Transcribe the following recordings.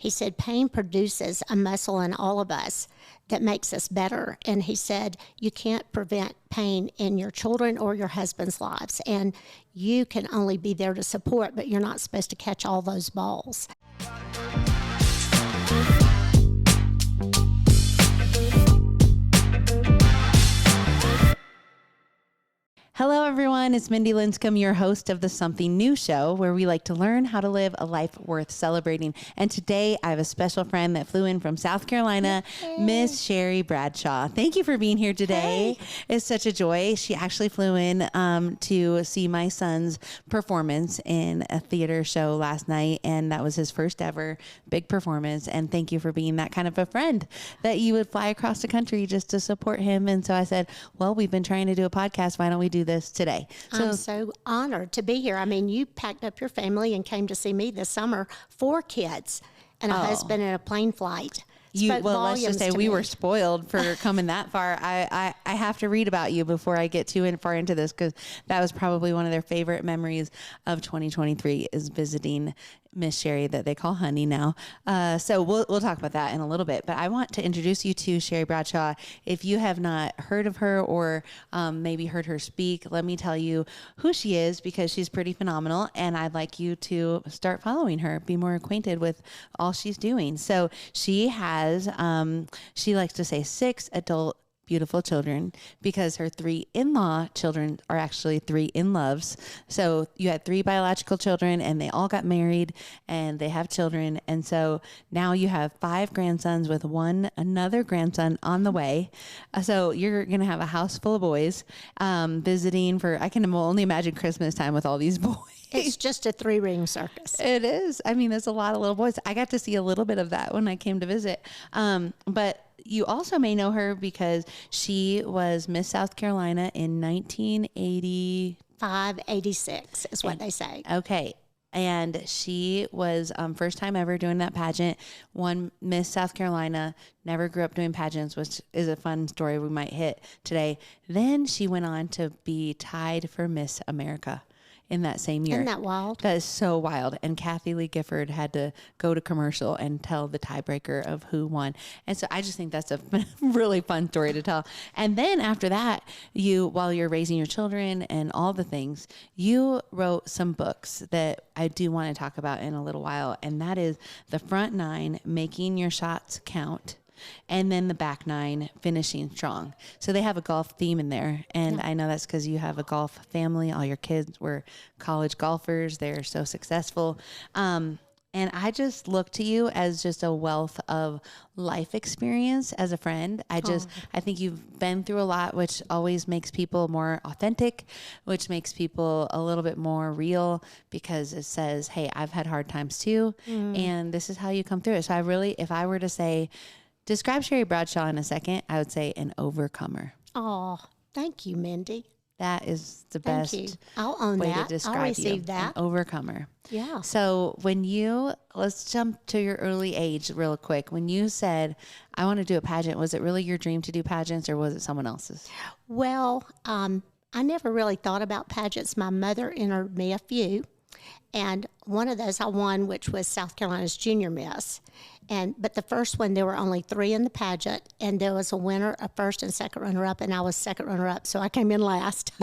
he said, pain produces a muscle in all of us that makes us better. And he said, you can't prevent pain in your children or your husband's lives. And you can only be there to support, but you're not supposed to catch all those balls. Hello, everyone. It's Mindi Linscombe, your host of the Something New show, where we like to learn how to live a life worth celebrating. And today I have a special friend that flew in from South Carolina, Miss Sherry Bradshaw. Thank you for being here today. Hey. It's such a joy. She actually flew in to see my son's performance in a theater show last night, and that was his first ever big performance. And thank you for being that kind of a friend that you would fly across the country just to support him. And so I said, well, we've been trying to do a podcast. Why don't we do this today? I'm so honored to be here. I mean, you packed up your family and came to see me this summer, 4 kids and a husband and a plane flight. Let's just say we were spoiled for coming that far. I have to read about you before I get too far into this, because that was probably one of their favorite memories of 2023 is visiting Miss Sherry, that they call Honey now. So we'll talk about that in a little bit. But I want to introduce you to Sherry Bradshaw. If you have not heard of her or maybe heard her speak, let me tell you who she is, because she's pretty phenomenal. And I'd like you to start following her, be more acquainted with all she's doing. So she has, she likes to say 6 adult beautiful children, because her 3 in-law children are actually 3 in-loves. So you had 3 biological children and they all got married and they have children. And so now you have 5 grandsons with another grandson on the way. So you're going to have a house full of boys visiting for, I can only imagine Christmas time with all these boys. It's just a 3-ring circus. It is. I mean, there's a lot of little boys. I got to see a little bit of that when I came to visit. But you also may know her because she was Miss South Carolina in 1985, 86 is what they say. Okay. And she was first time ever doing that pageant, won Miss South Carolina, never grew up doing pageants, which is a fun story we might hit today. Then she went on to be tied for Miss America in that same year. Isn't that wild? That is so wild. And Kathy Lee Gifford had to go to commercial and tell the tiebreaker of who won. And so I just think that's a really fun story to tell. And then after that, while you're raising your children and all the things, you wrote some books that I do want to talk about in a little while. And that is The Front 9, Making Your Shots Count, and then The Back 9, Finishing Strong. So they have a golf theme in there. And I know that's because you have a golf family. All your kids were college golfers. They're so successful. And I just look to you as just a wealth of life experience as a friend. I think you've been through a lot, which always makes people more authentic, which makes people a little bit more real, because it says, hey, I've had hard times too. And this is how you come through it. So if I were to say, describe Sherry Bradshaw in a second, I would say an overcomer. Oh, thank you, Mindi. That is the best I'll own way that. to describe I'll receive you, that. an overcomer. Yeah. So let's jump to your early age real quick. When you said, I want to do a pageant, was it really your dream to do pageants, or was it someone else's? Well, I never really thought about pageants. My mother entered me a few, and one of those I won, which was South Carolina's Junior Miss. But the first one, there were only 3 in the pageant, and there was a winner, a first and second runner-up, and I was second runner-up, so I came in last.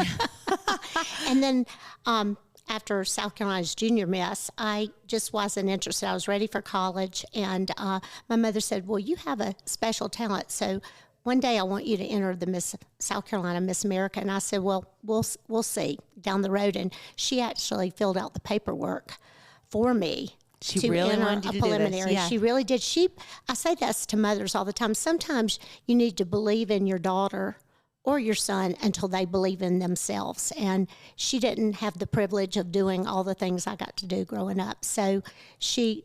And then after South Carolina's Junior Miss, I just wasn't interested. I was ready for college, and my mother said, well, you have a special talent, so one day I want you to enter the Miss South Carolina Miss America. And I said, well, we'll see down the road. And she actually filled out the paperwork for me. She really wanted you to do this. Yeah. She really did. I say this to mothers all the time. Sometimes you need to believe in your daughter or your son until they believe in themselves. And she didn't have the privilege of doing all the things I got to do growing up. So she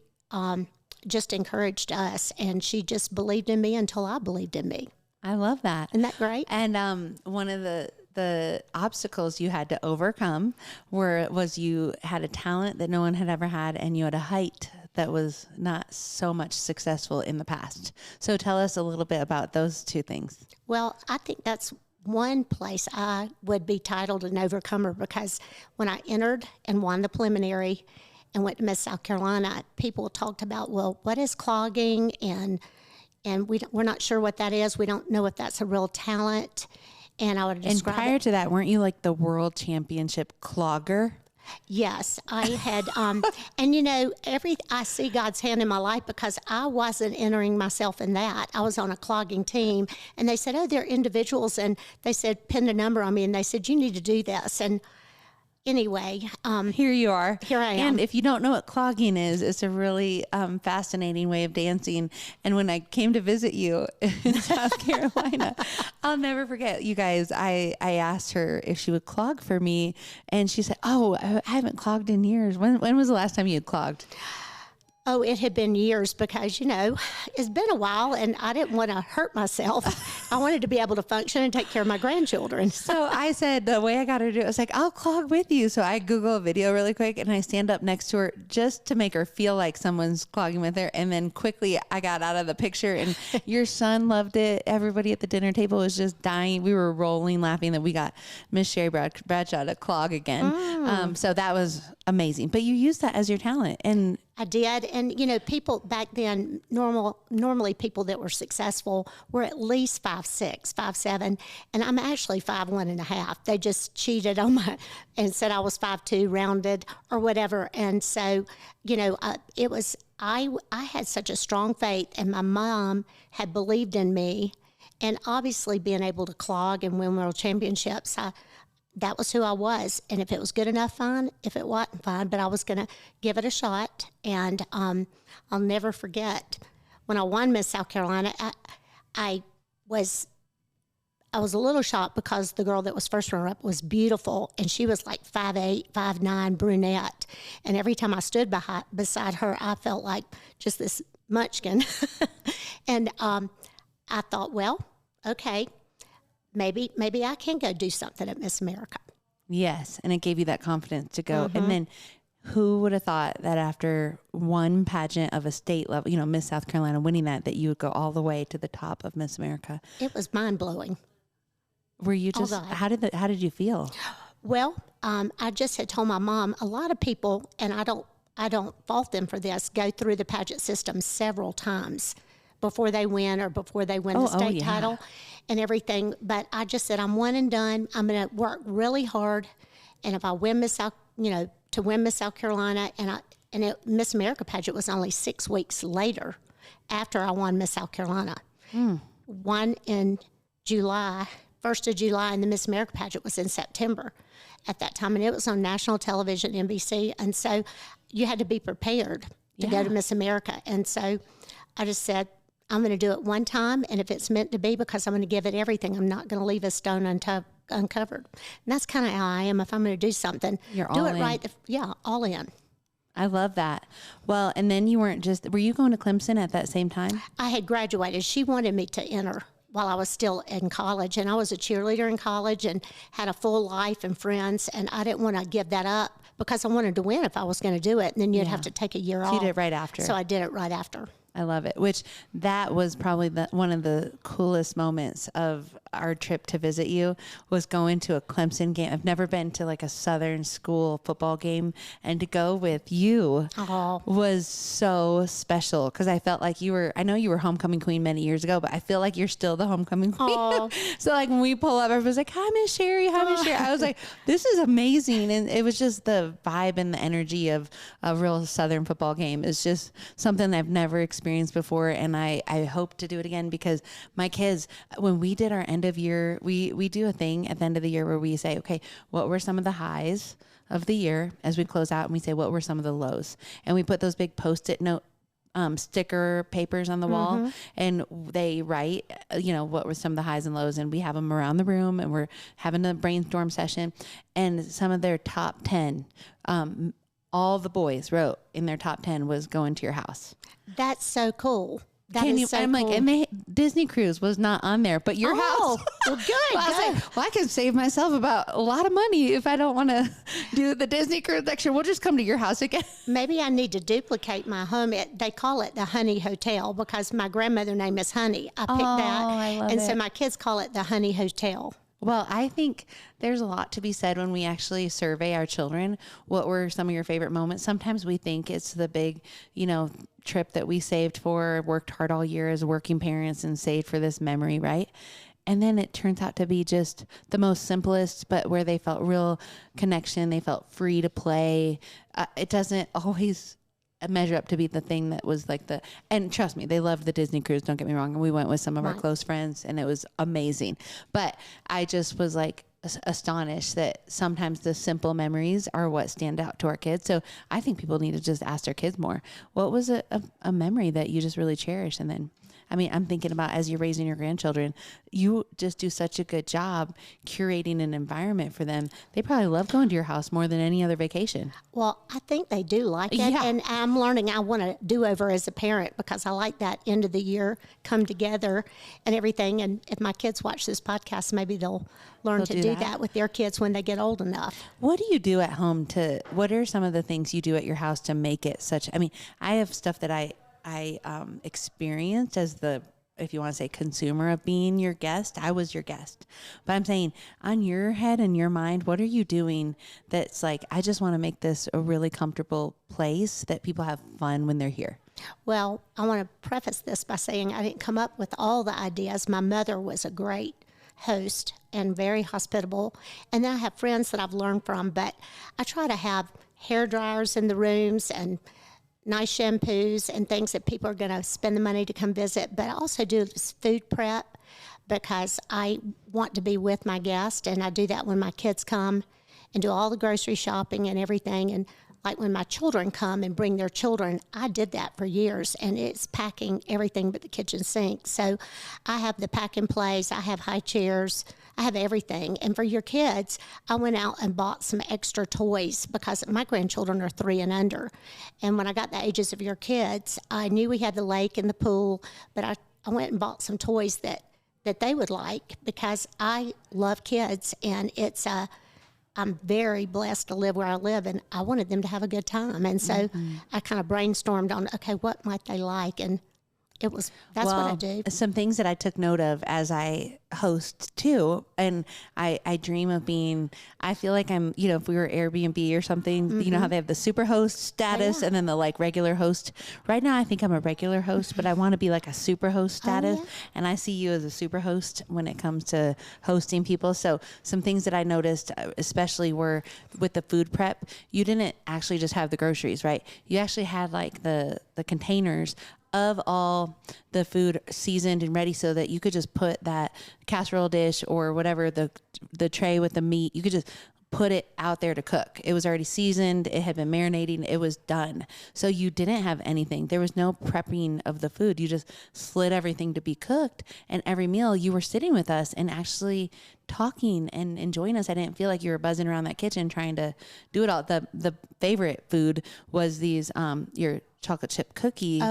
just encouraged us, and she just believed in me until I believed in me. I love that. Isn't that great? And one of the obstacles you had to overcome was you had a talent that no one had ever had, and you had a height that was not so much successful in the past. So tell us a little bit about those 2 things. Well, I think that's one place I would be titled an overcomer, because when I entered and won the preliminary and went to Miss South Carolina, people talked about, well, what is clogging? And we're not sure what that is. We don't know if that's a real talent. And I would describe And prior to that, weren't you like the world championship clogger? Yes, I had, and I see God's hand in my life because I wasn't entering myself in that. I was on a clogging team, and they said, oh, they're individuals, and they said, pinned a number on me, and they said, you need to do this. And anyway, here you are. Here I am. And if you don't know what clogging is, it's a really fascinating way of dancing. And when I came to visit you in South Carolina, I'll never forget, you guys, I asked her if she would clog for me. And she said, oh, I haven't clogged in years. When was the last time you had clogged? Oh, it had been years because, it's been a while and I didn't want to hurt myself. I wanted to be able to function and take care of my grandchildren. So I said, the way I got her to do it, I was like, I'll clog with you. So I Google a video really quick and I stand up next to her just to make her feel like someone's clogging with her. And then quickly I got out of the picture and your son loved it. Everybody at the dinner table was just dying. We were rolling, laughing that we got Miss Sherry Bradshaw to clog again. So that was amazing. But you used that as your talent. And I did. And, people back then, normally people that were successful were at least 5'6", 5'7", and I'm actually 5'1.5". They just cheated on and said I was 5'2", rounded or whatever. And so, it was, I had such a strong faith, and my mom had believed in me, and obviously being able to clog and win world championships, that was who I was. And if it was good enough, fine. If it wasn't, fine. But I was going to give it a shot. And I'll never forget when I won Miss South Carolina, I was a little shocked because the girl that was first runner-up was beautiful. And she was like 5'8", 5'9", brunette. And every time I stood beside her, I felt like just this munchkin. And I thought, well, okay, maybe I can go do something at Miss America. Yes, and it gave you that confidence to go. And then who would have thought that after one pageant of a state level, Miss South Carolina winning that you would go all the way to the top of Miss America? It was mind-blowing. Were you just, how did you feel? Well, I just had told my mom, a lot of people, and I don't fault them for this, go through the pageant system several times before they win or before they win the state title and everything. But I just said, I'm one and done. I'm going to work really hard. And if I win to win Miss South Carolina, Miss America pageant was only 6 weeks later after I won Miss South Carolina. One in July, 1st of July, and the Miss America pageant was in September at that time. And it was on national television, NBC. And so you had to be prepared to go to Miss America. And so I just said, I'm going to do it one time, and if it's meant to be, because I'm going to give it everything, I'm not going to leave a stone uncovered. And that's kind of how I am. If I'm going to do something, You're do all it in. right. All in. I love that. Well, and then you were you going to Clemson at that same time? I had graduated. She wanted me to enter while I was still in college, and I was a cheerleader in college and had a full life and friends, and I didn't want to give that up because I wanted to win if I was going to do it, and then you'd have to take a year off. You did it right after. So I did it right after. I love it, which that was probably one of the coolest moments of our trip to visit you was going to a Clemson game. I've never been to like a Southern school football game, and to go with you was so special because I felt like I know you were homecoming queen many years ago, but I feel like you're still the homecoming queen. So like when we pull up, everybody's like, hi, Miss Sherry, hi, Miss Sherry. I was like, this is amazing. And it was just the vibe and the energy of a real Southern football game is just something I've never experienced before, and I hope to do it again because my kids, when we did our end of year, we do a thing at the end of the year where we say, okay, what were some of the highs of the year as we close out, and we say what were some of the lows, and we put those big Post-it note sticker papers on the wall, and they write what were some of the highs and lows, and we have them around the room, and we're having a brainstorm session, and some of their top 10 all the boys wrote in their top 10 was going to your house. That's so cool. I'm cool. Like, and Disney Cruise was not on there, but your house. Well, good. I was like, I can save myself about a lot of money if I don't want to do the Disney Cruise next year. We'll just come to your house again. Maybe I need to duplicate my home. They call it the Honey Hotel because my grandmother name is Honey. I picked that. I love it. So my kids call it the Honey Hotel. Well, I think there's a lot to be said when we actually survey our children. What were some of your favorite moments? Sometimes we think it's the big, trip that we saved for, worked hard all year as working parents and saved for this memory, right? And then it turns out to be just the most simplest, but where they felt real connection. They felt free to play. It doesn't always measure up to be the thing that was like and trust me, they loved the Disney cruise. Don't get me wrong. And we went with some of our close friends and it was amazing. But I just was like astonished that sometimes the simple memories are what stand out to our kids. So I think people need to just ask their kids more. What was a memory that you just really cherish? And then, I'm thinking about as you're raising your grandchildren, you just do such a good job curating an environment for them. They probably love going to your house more than any other vacation. Well, I think they do like it. Yeah. And I'm learning I want to do over as a parent because I like that end of the year come together and everything. And if my kids watch this podcast, maybe they'll learn to do that with their kids when they get old enough. What do you do at home what are some of the things you do at your house to make it such, I have stuff that I experienced as if you want to say consumer of being your guest. I was your guest. But I'm saying on your head and your mind, what are you doing that's like, I just want to make this a really comfortable place that people have fun when they're here? Well, I want to preface this by saying I didn't come up with all the ideas. My mother was a great host and very hospitable. And then I have friends that I've learned from, but I try to have hair dryers in the rooms and nice shampoos and things that people are going to spend the money to come visit. But I also do this food prep because I want to be with my guests, and I do that when my kids come and do all the grocery shopping and everything. And like when my children come and bring their children, I did that for years, and it's packing everything but the kitchen sink. So I have the pack in place. I have high chairs. I have everything. And for your kids, I went out and bought some extra toys because my grandchildren are 3 and under. And when I got the ages of your kids, I knew we had the lake and the pool, but I went and bought some toys that they would like because I love kids, and I'm very blessed to live where I live, and I wanted them to have a good time. And so I kind of brainstormed on, okay, what might they like? And that's what I do. Some things that I took note of as I host too, and I dream of being, I feel like I'm, if we were Airbnb or something, you know how they have the super host status and then the like regular host. Right now I think I'm a regular host, but I want to be like a super host status. And I see you as a super host when it comes to hosting people. So some things that I noticed, especially were with the food prep, you didn't actually just have the groceries, right? You actually had like the containers of all the food seasoned and ready so that you could just put that casserole dish or whatever, the tray with the meat, you could just put it out there to cook. It was already seasoned. It had been marinating. It was done. So you didn't have anything. There was no prepping of the food. You just slid everything to be cooked. And every meal you were sitting with us and actually talking and enjoying us. I didn't feel like you were buzzing around that kitchen trying to do it all. The favorite food was these, your chocolate chip cookie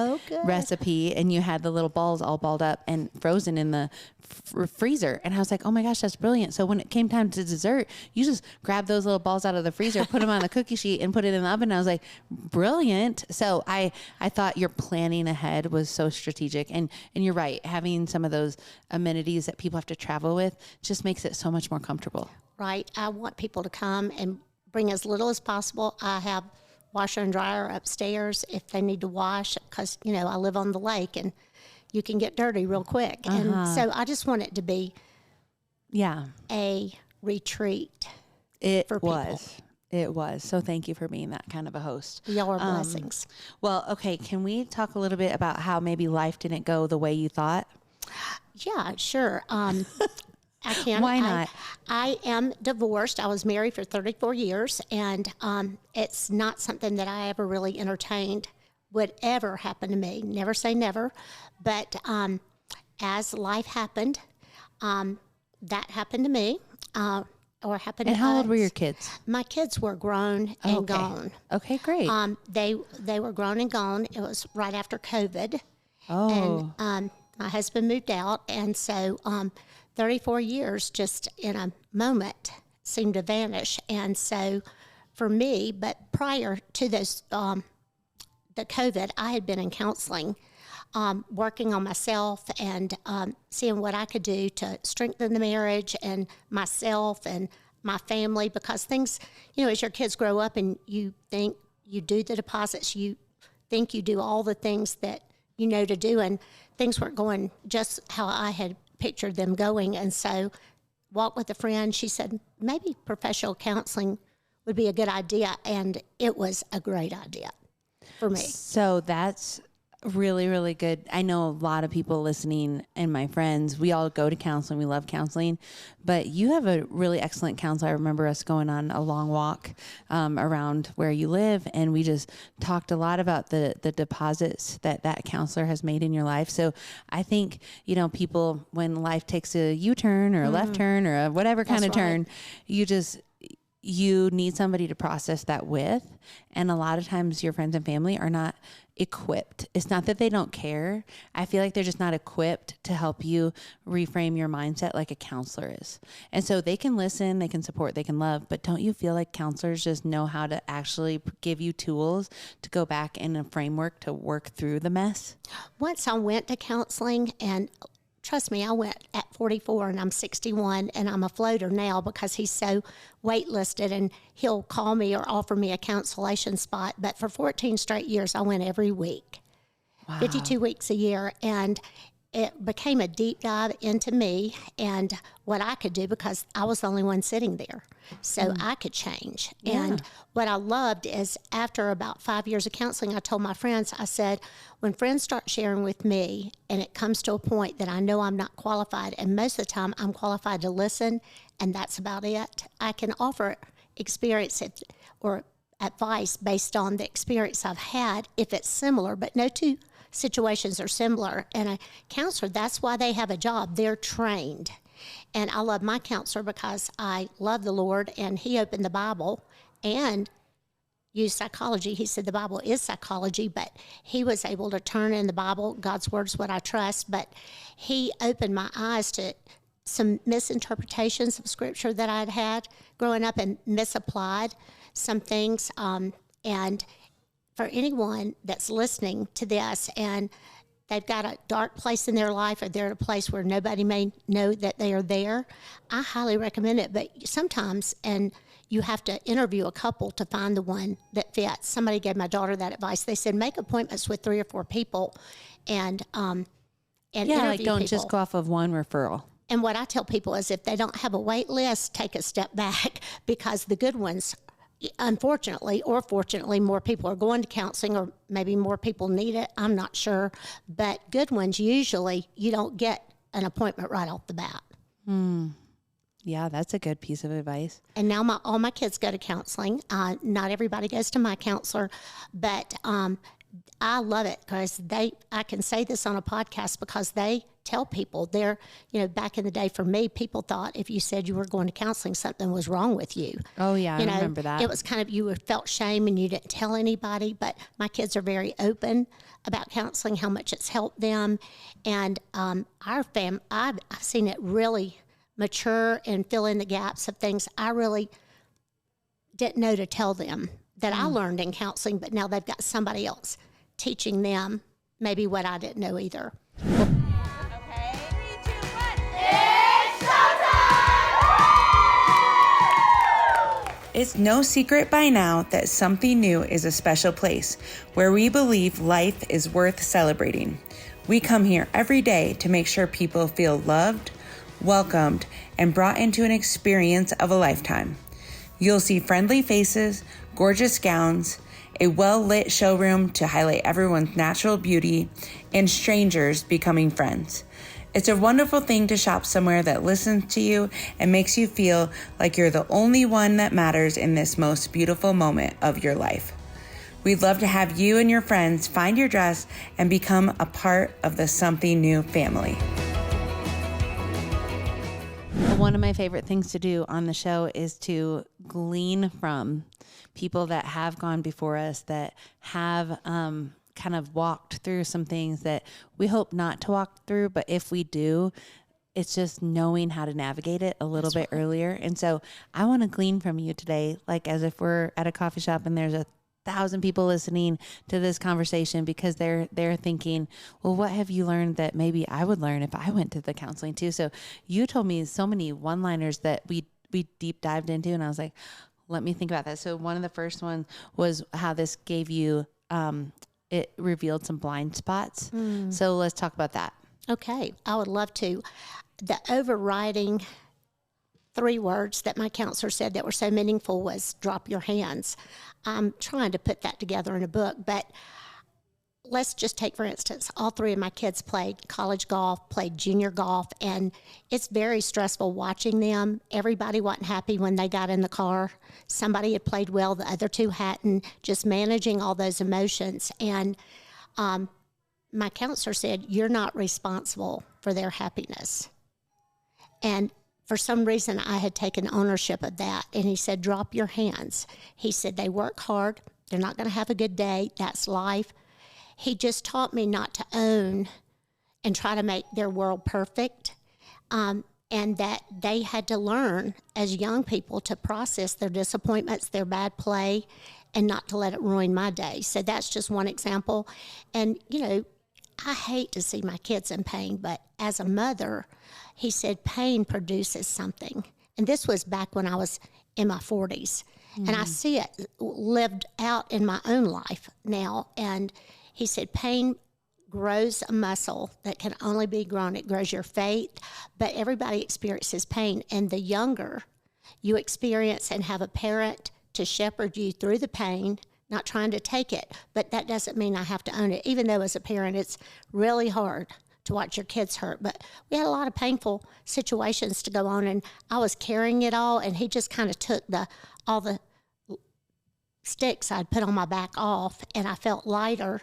recipe, and you had the little balls all balled up and frozen in the freezer. And I was like, oh my gosh, that's brilliant. So when it came time to dessert, you just grabbed those little balls out of the freezer, put them on the cookie sheet and put it in the oven. And I was like, brilliant. So I thought your planning ahead was so strategic, and you're right. Having some of those amenities that people have to travel with just makes it so much more comfortable. Right. I want people to come and bring as little as possible. I have washer and dryer upstairs if they need to wash because, I live on the lake and you can get dirty real quick. And so I just want it to be a retreat for people. It was. So thank you for being that kind of a host. Y'all are blessings. Well, okay. Can we talk a little bit about how maybe life didn't go the way you thought? Yeah, sure. I can. Why not? I am divorced. I was married for 34 years, and it's not something that I ever really entertained would ever happen to me. Never say never. But as life happened, that happened to me. Or happened and to how us. old were your kids? My kids were grown and gone. Okay, great. They were grown and gone. It was right after COVID. Oh. And my husband moved out, and so 34 years just in a moment seemed to vanish. And so for me, but prior to those, the COVID, I had been in counseling working on myself and seeing what I could do to strengthen the marriage and myself and my family, because things, as your kids grow up and you think you do the deposits, you think you do all the things that you know to do, and things weren't going just how I had pictured them going. And so walked with a friend. She said, maybe professional counseling would be a good idea. And it was a great idea for me. So that's really, really good. I know a lot of people listening and my friends, we all go to counseling. We love counseling, but you have a really excellent counselor. I remember us going on a long walk around where you live, and we just talked a lot about the deposits that counselor has made in your life. So I think, people, when life takes a U-turn or a left turn or a whatever kind of turn, you need somebody to process that with. And a lot of times your friends and family are not equipped. It's not that they don't care. I feel like they're just not equipped to help you reframe your mindset like a counselor is. And so they can listen, they can support, they can love, but don't you feel like counselors just know how to actually give you tools to go back in a framework to work through the mess? Once I went to counseling, and trust me, I went at 44 and I'm 61 and I'm a floater now because he's so waitlisted, and he'll call me or offer me a cancellation spot. But for 14 straight years, I went every week, 52 weeks a year. And it became a deep dive into me and what I could do, because I was the only one sitting there. So I could change. Yeah. And what I loved is, after about 5 years of counseling, I told my friends, I said, when friends start sharing with me and it comes to a point that I know I'm not qualified, and most of the time I'm qualified to listen, and that's about it, I can offer experience or advice based on the experience I've had if it's similar, but no two situations are similar. And a counselor, that's why they have a job. They're trained. And I love my counselor because I love the Lord, and he opened the Bible and used psychology. He said the Bible is psychology, but he was able to turn in the Bible. God's word is what I trust. But he opened my eyes to some misinterpretations of scripture that I'd had growing up and misapplied some things. And for anyone that's listening to this and they've got a dark place in their life, or they're at a place where nobody may know that they are there, I highly recommend it. But sometimes, and you have to interview a couple to find the one that fits. Somebody gave my daughter that advice. They said, make appointments with 3 or 4 people and interview don't people. Just go off of one referral. And what I tell people is, if they don't have a wait list, take a step back, because the good ones, unfortunately or fortunately, more people are going to counseling, or maybe more people need it. I'm not sure. But good ones, usually you don't get an appointment right off the bat. Yeah, that's a good piece of advice. And now all my kids go to counseling. Not everybody goes to my counselor, but I love it because I can say this on a podcast because they tell people back in the day for me, people thought if you said you were going to counseling, something was wrong with you. Oh yeah, I remember that. It was kind of, you felt shame and you didn't tell anybody, but my kids are very open about counseling, how much it's helped them. And I've seen it really mature and fill in the gaps of things I really didn't know to tell them that I learned in counseling, but now they've got somebody else teaching them maybe what I didn't know either. Okay, 3, 2, 1. It's showtime! It's no secret by now that Something New is a special place where we believe life is worth celebrating. We come here every day to make sure people feel loved, welcomed, and brought into an experience of a lifetime. You'll see friendly faces, gorgeous gowns, a well-lit showroom to highlight everyone's natural beauty, and strangers becoming friends. It's a wonderful thing to shop somewhere that listens to you and makes you feel like you're the only one that matters in this most beautiful moment of your life. We'd love to have you and your friends find your dress and become a part of the Something New family. One of my favorite things to do on the show is to glean from people that have gone before us, that have kind of walked through some things that we hope not to walk through, but if we do, it's just knowing how to navigate it a little bit earlier. And so I want to glean from you today, like as if we're at a coffee shop and there's a 1,000 people listening to this conversation because they're thinking, well, what have you learned that maybe I would learn if I went to the counseling too? So you told me so many one-liners that we deep dived into, and I was like, let me think about that. So one of the first ones was how this gave you, it revealed some blind spots. So let's talk about that. Okay, I would love to. The overriding 3 words that my counselor said that were so meaningful was drop your hands. I'm trying to put that together in a book, but let's just take, for instance, all 3 of my kids played college golf, played junior golf, and it's very stressful watching them. Everybody wasn't happy when they got in the car. Somebody had played well, the other 2 hadn't, just managing all those emotions. And my counselor said, you're not responsible for their happiness. And for some reason, I had taken ownership of that. And he said, drop your hands. He said, they work hard. They're not going to have a good day. That's life. He just taught me not to own and try to make their world perfect. And that they had to learn as young people to process their disappointments, their bad play, and not to let it ruin my day. So that's just one example. And, you know, I hate to see my kids in pain, but as a mother, he said pain produces something. And this was back when I was in my 40s. And I see it lived out in my own life now. And he said pain grows a muscle that can only be grown. It grows your faith, but everybody experiences pain. And the younger you experience and have a parent to shepherd you through the pain, not trying to take it, but that doesn't mean I have to own it. Even though as a parent, it's really hard to watch your kids hurt. But we had a lot of painful situations to go on, and I was carrying it all, and he just kind of took all the sticks I'd put on my back off, and I felt lighter.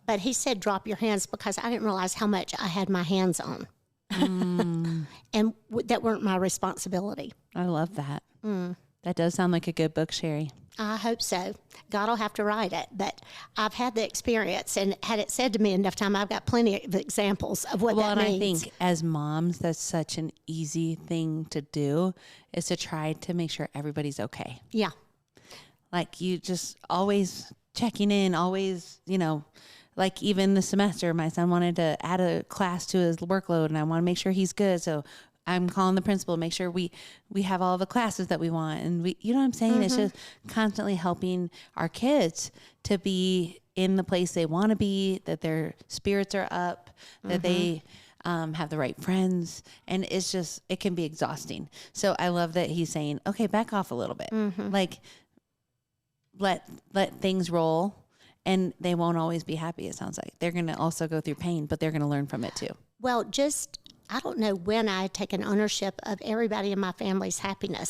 But he said, drop your hands, because I didn't realize how much I had my hands on. And that weren't my responsibility. I love that. That does sound like a good book, Sherry. I hope so. God will have to write it, but I've had the experience, and had it said to me enough time, I've got plenty of examples of what that means. And I think as moms, that's such an easy thing to do, is to try to make sure everybody's okay. Yeah. Like you just always checking in, always, you know, like even this semester, my son wanted to add a class to his workload, and I want to make sure he's good. So I'm calling the principal, make sure we have all the classes that we want. And we, you know what I'm saying? It's just constantly helping our kids to be in the place they want to be, that their spirits are up, that they have the right friends. And it's just, it can be exhausting. So I love that he's saying, okay, back off a little bit. Like let things roll, and they won't always be happy. It sounds like they're going to also go through pain, but they're going to learn from it too. Well, I don't know when I had taken ownership of everybody in my family's happiness.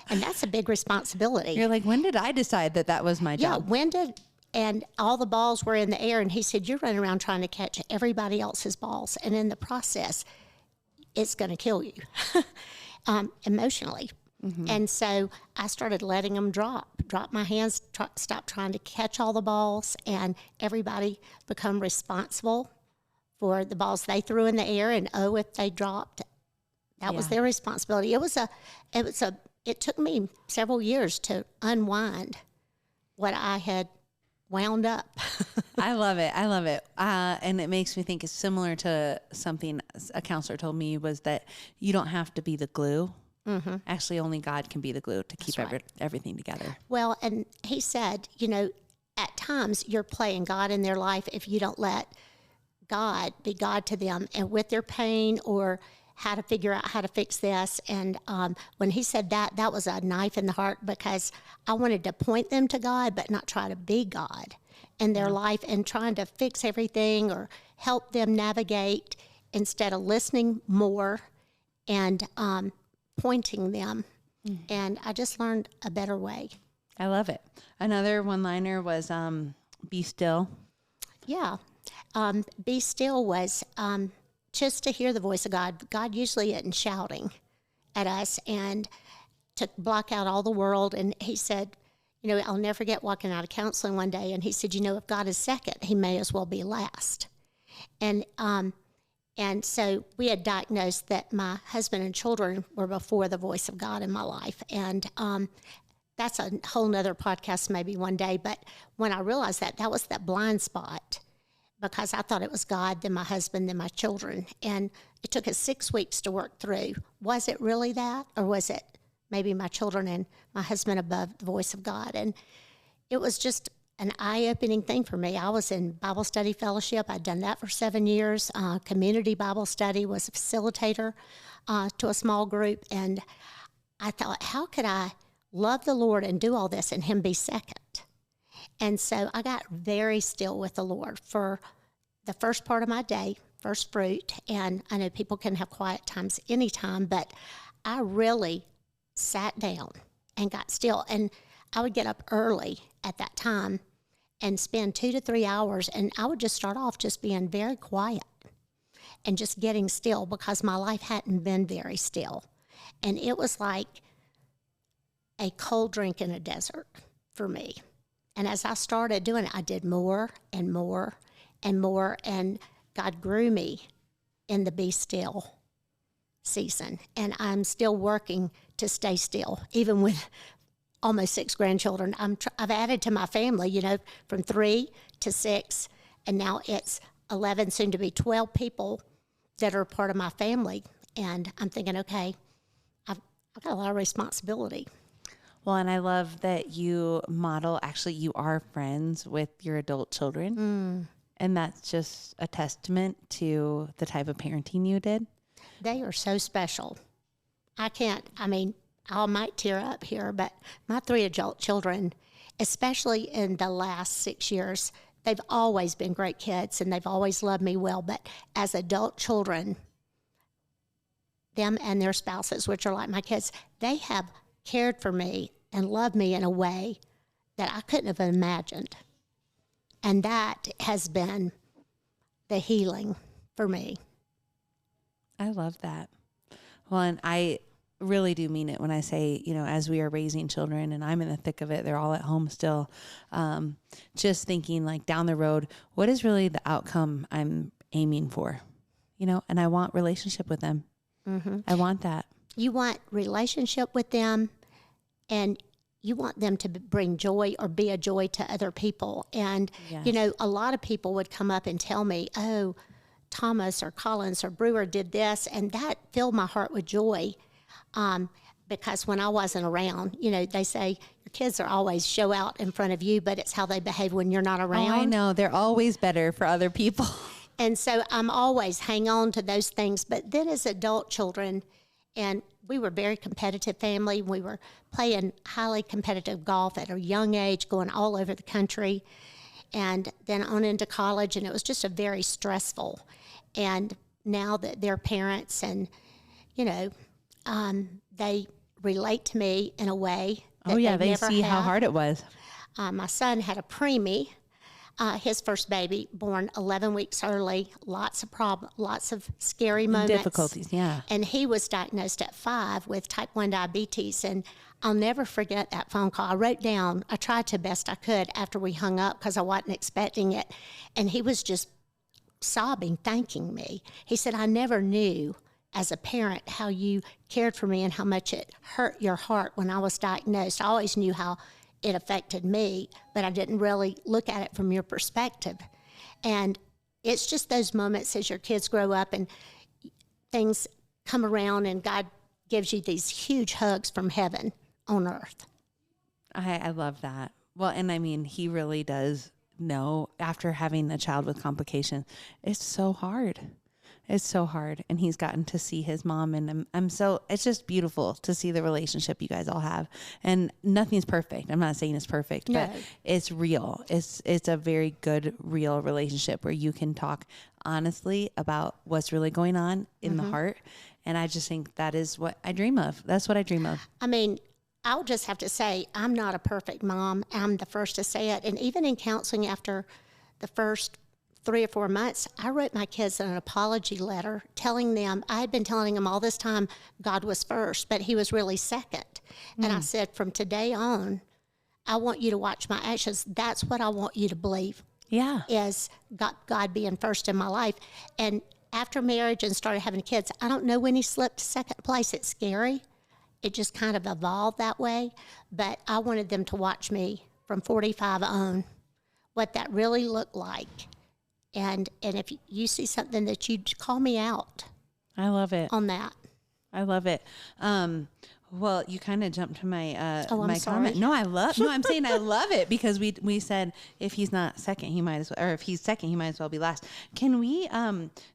And that's a big responsibility. You're like, when did I decide that was my job? Yeah, and all the balls were in the air. And he said, you're running around trying to catch everybody else's balls. And in the process, it's going to kill you emotionally. And so I started letting them drop my hands, stop trying to catch all the balls, and everybody become responsible for the balls they threw in the air, and if they dropped, that was their responsibility. It took me several years to unwind what I had wound up. I love it. And it makes me think it's similar to something a counselor told me, was that you don't have to be the glue. Actually, only God can be the glue to keep everything together. Well, and he said, you know, at times you're playing God in their life if you don't let God be God to them, and with their pain, or how to figure out how to fix this. And when he said that was a knife in the heart, because I wanted to point them to God, but not try to be God in their life and trying to fix everything or help them navigate, instead of listening more and pointing them. And I just learned a better way. I love it. Another one-liner was be still. Yeah. Be still was just to hear the voice of God. God usually isn't shouting at us, and to block out all the world. And he said, you know, I'll never forget walking out of counseling one day, and he said, you know, if God is second, he may as well be last. And so we had diagnosed that my husband and children were before the voice of God in my life. And that's a whole nother podcast maybe one day. But when I realized that was that blind spot, because I thought it was God, then my husband, then my children. And it took us 6 weeks to work through. Was it really that? Or was it maybe my children and my husband above the voice of God? And it was just an eye-opening thing for me. I was in Bible study fellowship. I'd done that for 7 years. Community Bible study, was a facilitator to a small group. And I thought, how could I love the Lord and do all this and him be second? And so I got very still with the Lord for the first part of my day, first fruit. And I know people can have quiet times anytime, but I really sat down and got still. And I would get up early at that time and spend 2 to 3 hours. And I would just start off just being very quiet and just getting still, because my life hadn't been very still. And it was like a cold drink in a desert for me. And as I started doing it, I did more and more and more. And God grew me in the be still season. And I'm still working to stay still, even with almost 6 grandchildren. I've added to my family, from 3 to 6. And now it's 11, soon to be 12 people that are part of my family. And I'm thinking, okay, I've got a lot of responsibility. Well, and I love that you model, actually, you are friends with your adult children. And that's just a testament to the type of parenting you did. They are so special. I might tear up here, but my 3 adult children, especially in the last 6 years, they've always been great kids and they've always loved me well. But as adult children, them and their spouses, which are like my kids, they have cared for me and loved me in a way that I couldn't have imagined. And that has been the healing for me. I love that. Well, and I really do mean it when I say, as we are raising children and I'm in the thick of it, they're all at home still, just thinking like down the road, what is really the outcome I'm aiming for? And I want relationship with them. Mm-hmm. I want that. You want relationship with them, and you want them to bring joy or be a joy to other people. And, yes. A lot of people would come up and tell me, oh, Thomas or Collins or Brewer did this, and that filled my heart with joy. Because when I wasn't around, they say your kids are always show out in front of you, but it's how they behave when you're not around. Oh, I know. They're always better for other people. And so I'm always hang on to those things. But then as adult children, and we were a very competitive family. We were playing highly competitive golf at a young age, going all over the country, and then on into college. And it was just a very stressful. And now that they're parents and, they relate to me in a way that they never see have. How hard it was. My son had a preemie, his first baby, born 11 weeks early, lots of problems, lots of scary moments. Difficulties, yeah. And he was diagnosed at 5 with type 1 diabetes. And I'll never forget that phone call. I tried to best I could after we hung up because I wasn't expecting it. And he was just sobbing, thanking me. He said, I never knew as a parent how you cared for me and how much it hurt your heart when I was diagnosed. I always knew how it affected me, but I didn't really look at it from your perspective. And it's just those moments as your kids grow up and things come around and God gives you these huge hugs from heaven on earth. I love that. Well, and he really does know after having a child with complications, it's so hard. It's so hard. And he's gotten to see his mom, and it's just beautiful to see the relationship you guys all have. And nothing's perfect. I'm not saying it's perfect, but it's real. It's a very good, real relationship where you can talk honestly about what's really going on in the heart. And I just think that is what I dream of. That's what I dream of. I'll just have to say, I'm not a perfect mom. I'm the first to say it. And even in counseling after the first 3 or 4 months, I wrote my kids an apology letter telling them, I had been telling them all this time God was first, but he was really second. And I said, from today on, I want you to watch my actions. That's what I want you to believe. Yeah. Is God being first in my life. And after marriage and started having kids, I don't know when he slipped to second place. It's scary. it just kind of evolved that way. But I wanted them to watch me from 45 on, what that really looked like. And if you see something that you'd call me out. I love it. On that. I love it. Well, you kind of jumped to my my sorry. comment. No, I'm saying I love it because we said if he's not second, he might as well, or if he's second, he might as well be last. Can we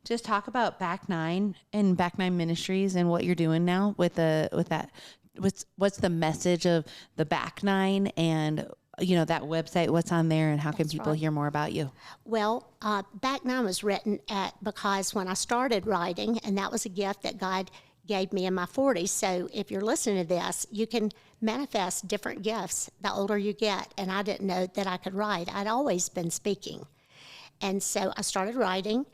just talk about Back Nine and Back Nine Ministries and what you're doing now with that? What's the message of the Back Nine and that website? What's on there and how can people hear more about you? Well, Back Nine was written because when I started writing, and that was a gift that God gave me in my 40s. So if you're listening to this, you can manifest different gifts the older you get. And I didn't know that I could write. I'd always been speaking. And so I started writing.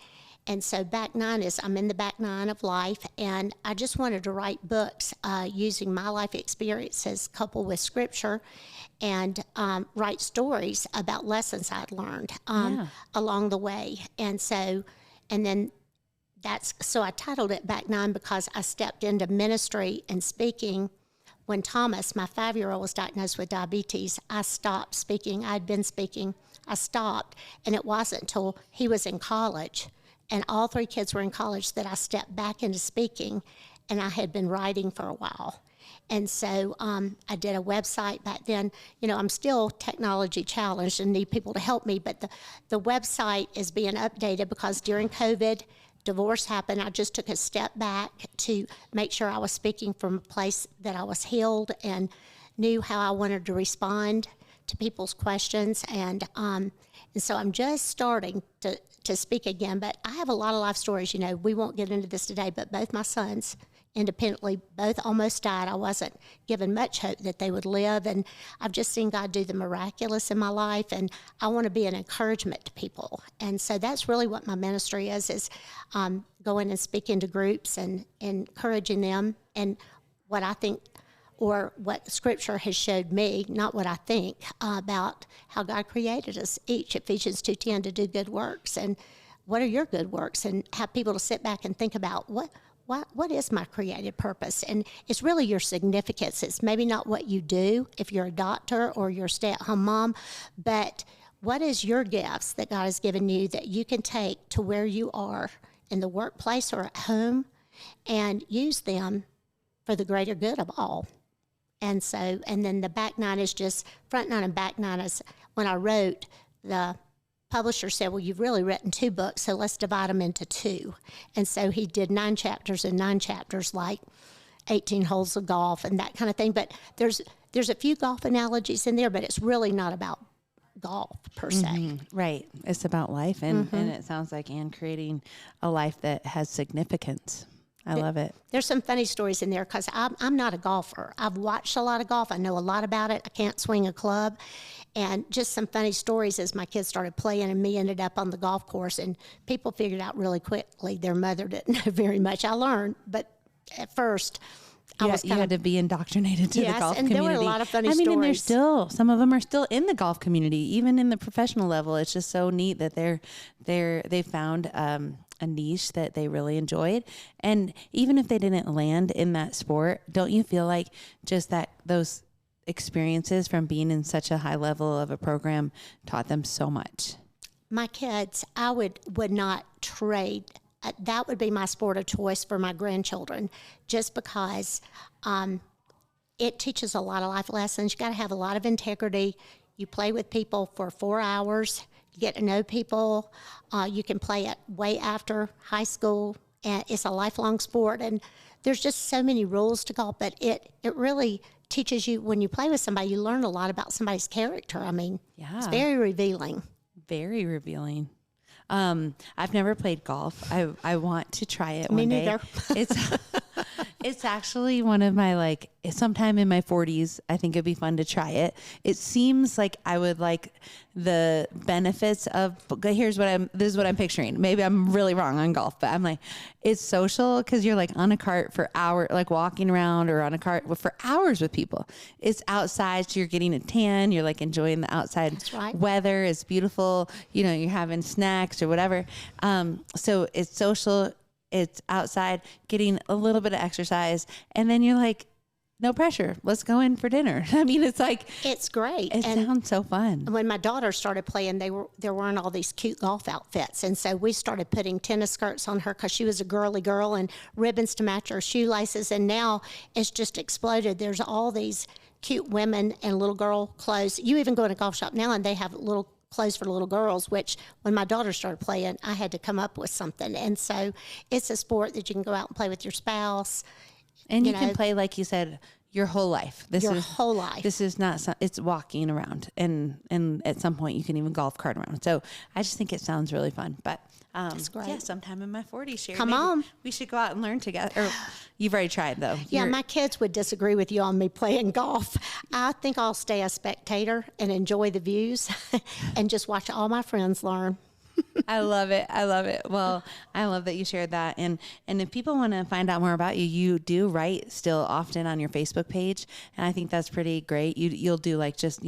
And so Back Nine I'm in the Back Nine of life. And I just wanted to write books using my life experiences coupled with scripture and write stories about lessons I'd learned along the way. And then so I titled it Back Nine because I stepped into ministry and speaking when Thomas, my 5-year-old, was diagnosed with diabetes. I stopped speaking. I'd been speaking. I stopped, and it wasn't until he was in college, and all 3 kids were in college, that I stepped back into speaking, and I had been writing for a while. And so I did a website back then. I'm still technology challenged and need people to help me, but the website is being updated because during COVID, divorce happened. I just took a step back to make sure I was speaking from a place that I was healed and knew how I wanted to respond to people's questions. And so I'm just starting to speak again. But I have a lot of life stories. We won't get into this today, but both my sons independently, both almost died. I wasn't given much hope that they would live, and I've just seen God do the miraculous in my life, and I want to be an encouragement to people. And so that's really what my ministry is going and speaking to groups and encouraging them, and what I think or what Scripture has showed me, not what I think, about how God created us each, Ephesians 2:10, to do good works. And what are your good works? And have people to sit back and think about what is my created purpose? And it's really your significance. It's maybe not what you do if you're a doctor or you're a stay-at-home mom, but what is your gifts that God has given you that you can take to where you are in the workplace or at home and use them for the greater good of all? And then the Back Nine is just, Front Nine and Back Nine is, when I wrote, the publisher said, well, you've really written 2 books, so let's divide them into 2. And so he did 9 chapters and 9 chapters, like 18 holes of golf and that kind of thing. But there's a few golf analogies in there, but it's really not about golf per se. Mm-hmm. Right. It's about life. And it sounds like Anne creating a life that has significance. I love it. There's some funny stories in there because I'm not a golfer. I've watched a lot of golf. I know a lot about it. I can't swing a club. And just some funny stories as my kids started playing and me ended up on the golf course. And people figured out really quickly their mother didn't know very much. I learned, but at first you had to be indoctrinated to the golf community. And there were a lot of funny stories. And there's still, some of them are still in the golf community, even in the professional level. It's just so neat that they found a niche that they really enjoyed. And even if they didn't land in that sport, don't you feel like just that those experiences from being in such a high level of a program taught them so much? My kids, I would not trade. That would be my sport of choice for my grandchildren, just because it teaches a lot of life lessons. You got to have a lot of integrity. You play with people for 4 hours. You get to know people. You can play it way after high school, and it's a lifelong sport. And there's just so many rules to golf, but it really teaches you, when you play with somebody, you learn a lot about somebody's character. I mean, it's very revealing. Very revealing. I've never played golf. I want to try it one day. Me neither. It's actually one of my, sometime in my 40s, I think it'd be fun to try it. It seems like I would like the benefits of, this is what I'm picturing. Maybe I'm really wrong on golf, but I'm like, it's social because you're on a cart for hours, walking around or on a cart for hours with people. It's outside, so you're getting a tan. You're enjoying the outside weather. It's beautiful. You're having snacks or whatever. So it's social. It's outside, getting a little bit of exercise, and then you're no pressure. Let's go in for dinner. I mean, it's like, It's great. it sounds so fun. When my daughter started playing, there weren't all these cute golf outfits, and so we started putting tennis skirts on her because she was a girly girl, and ribbons to match her shoelaces. And now it's just exploded. There's all these cute women and little girl clothes. You even go in a golf shop now, and they have little clothes for little girls. Which when my daughter started playing, I had to come up with something. And so it's a sport that you can go out and play with your spouse. And you can play, like you said, your whole life. Whole life. This is not, it's walking around. And at some point you can even golf cart around. So I just think it sounds really fun. But That's great. yeah, sometime in my 40s, Sherry. Come on. We should go out and learn together. Or you've already tried, though. Yeah, my kids would disagree with you on me playing golf. I think I'll stay a spectator and enjoy the views and just watch all my friends learn. I love it. I love it. Well, I love that you shared that. And if people want to find out more about you, you do write still often on your Facebook page. And I think that's pretty great. You'll do like just,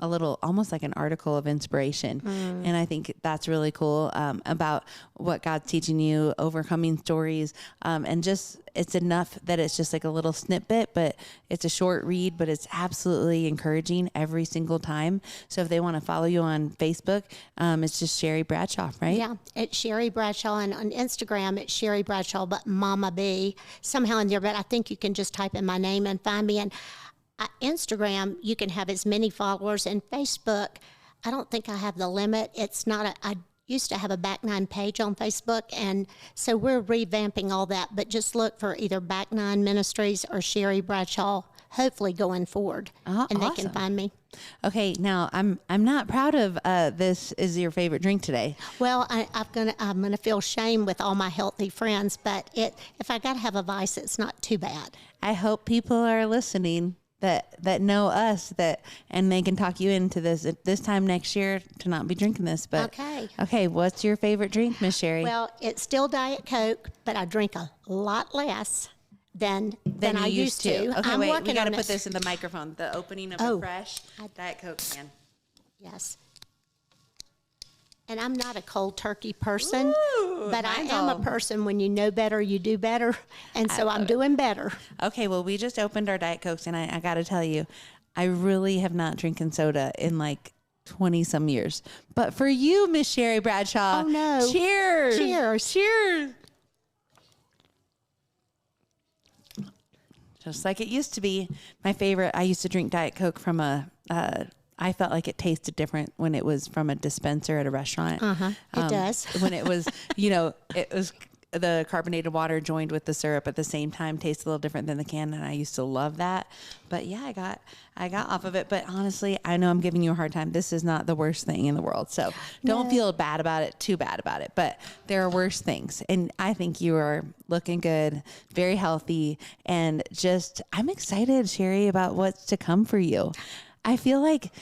a little, almost like an article of inspiration. And I think that's really cool about what God's teaching you, overcoming stories. And just, it's enough that it's just like a little snippet, but it's a short read, but it's absolutely encouraging every single time. So if they want to follow you on Facebook, it's just Sherry Bradshaw, right? Yeah, it's Sherry Bradshaw, and on Instagram it's Sherry Bradshaw, but Mama B somehow in there. But I think you can just type in my name and find me. And Instagram, you can have as many followers, and Facebook, I don't think I have the limit. It's not I used to have a Back Nine page on Facebook, and so we're revamping all that. But just look for either Back Nine Ministries or Sherry Bradshaw, hopefully going forward, and they can find me. Okay, now I'm not proud of this is your favorite drink today. Well, I'm gonna feel shame with all my healthy friends, but if I gotta have a vice, it's not too bad. I hope people are listening that know us and they can talk you into this time next year to not be drinking this. But okay, what's your favorite drink, Miss Sherry? Well, it's still Diet Coke, but I drink a lot less than I used to. Okay, I'm wait, we got to put this this in the microphone. The opening of a fresh Diet Coke can. Yes. And I'm not a cold turkey person, but I am a person when you know better, you do better. And so I'm doing better. Okay, well, we just opened our Diet Cokes, and I got to tell you, I really have not drinking soda in like 20 some years. But for you, Miss Sherry Bradshaw, oh no. Cheers. Cheers. Cheers. Just like it used to be. My favorite, I used to drink Diet Coke from I felt like it tasted different when it was from a dispenser at a restaurant. It does. When it was, it was the carbonated water joined with the syrup at the same time, tastes a little different than the can. And I used to love that. But yeah, I got off of it. But honestly, I know I'm giving you a hard time. This is not the worst thing in the world. So don't feel bad about it, too bad about it. But there are worse things. And I think you are looking good, very healthy. And just, I'm excited, Sherry, about what's to come for you. I feel like,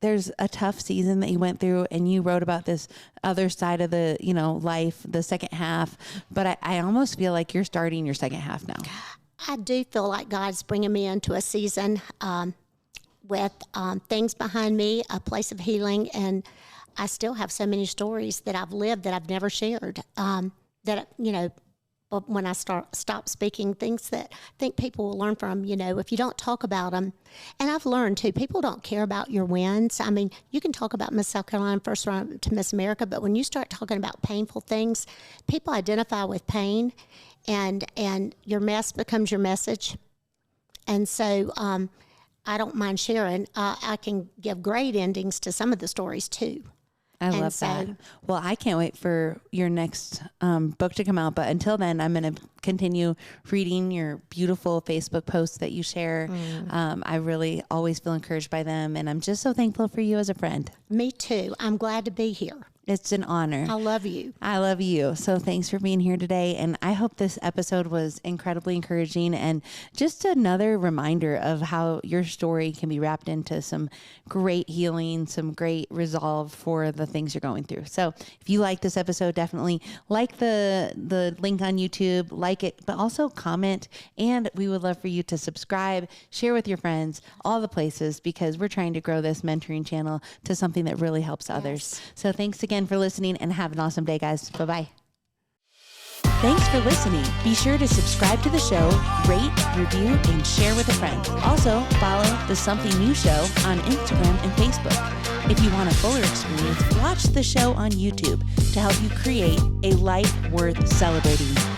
there's a tough season that you went through, and you wrote about this other side of the, life, the second half. But I almost feel like you're starting your second half now. I do feel like God's bringing me into a season with things behind me, a place of healing. And I still have so many stories that I've lived that I've never shared but when I stop speaking, things that I think people will learn from, if you don't talk about them. And I've learned, too, people don't care about your wins. I mean, you can talk about Miss South Carolina first round to Miss America, but when you start talking about painful things, people identify with pain, and your mess becomes your message. And so I don't mind sharing. I can give great endings to some of the stories, too. I love that. Well, I can't wait for your next book to come out. But until then, I'm going to continue reading your beautiful Facebook posts that you share. I really always feel encouraged by them. And I'm just so thankful for you as a friend. Me too. I'm glad to be here. It's an honor. I love you. I love you. So thanks for being here today. And I hope this episode was incredibly encouraging and just another reminder of how your story can be wrapped into some great healing, some great resolve for the things you're going through. So if you like this episode, definitely like the link on YouTube, like it, but also comment. And we would love for you to subscribe, share with your friends, all the places, because we're trying to grow this mentoring channel to something that really helps others. So thanks again for listening, and have an awesome day, guys. Bye-bye. Thanks for listening. Be sure to subscribe to the show, rate, review, and share with a friend. Also, follow The Something New Show on Instagram and Facebook. If you want a fuller experience, watch the show on YouTube to help you create a life worth celebrating.